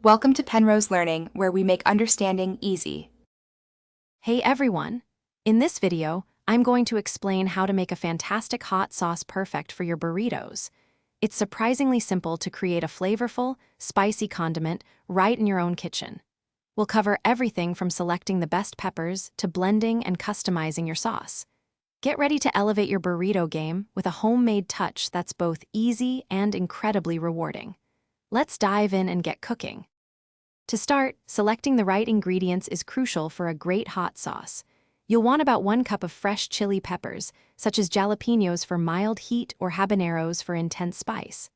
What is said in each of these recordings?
Welcome to Penrose Learning, where we make understanding easy. Hey everyone! In this video, I'm going to explain how to make a fantastic hot sauce perfect for your burritos. It's surprisingly simple to create a flavorful, spicy condiment right in your own kitchen. We'll cover everything from selecting the best peppers to blending and customizing your sauce. Get ready to elevate your burrito game with a homemade touch that's both easy and incredibly rewarding. Let's dive in and get cooking. To start, selecting the right ingredients is crucial for a great hot sauce. You'll want about 1 cup of fresh chili peppers, such as jalapenos for mild heat or habaneros for intense spice.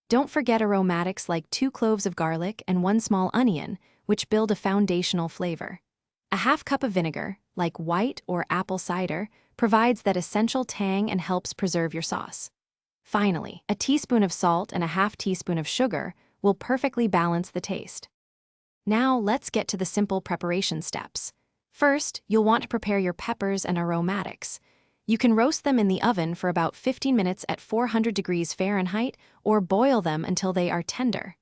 Don't forget aromatics like 2 cloves of garlic and 1 small onion, which build a foundational flavor. A half cup of vinegar, like white or apple cider, provides that essential tang and helps preserve your sauce. Finally, a teaspoon of salt and a half teaspoon of sugar will perfectly balance the taste. Now let's get to the simple preparation steps. First, you'll want to prepare your peppers and aromatics. You can roast them in the oven for about 15 minutes at 400 degrees Fahrenheit or boil them until they are tender.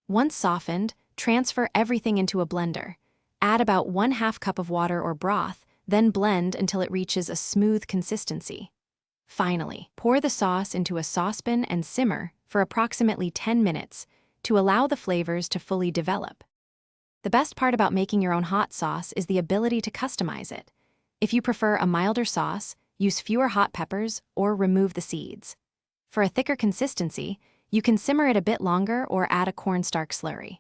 Once softened, transfer everything into a blender. Add about 1/2 cup of water or broth, then blend until it reaches a smooth consistency. Finally, pour the sauce into a saucepan and simmer for approximately 10 minutes to allow the flavors to fully develop. The best part about making your own hot sauce is the ability to customize it. If you prefer a milder sauce, use fewer hot peppers or remove the seeds. For a thicker consistency, you can simmer it a bit longer or add a cornstarch slurry.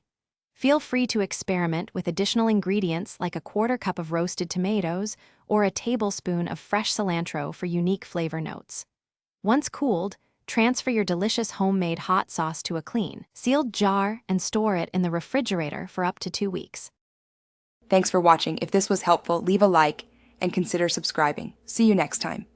Feel free to experiment with additional ingredients like a 1/4 cup of roasted tomatoes or a tablespoon of fresh cilantro for unique flavor notes. Once cooled, transfer your delicious homemade hot sauce to a clean, sealed jar and store it in the refrigerator for up to 2 weeks. Thanks for watching. If this was helpful, leave a like and consider subscribing. See you next time.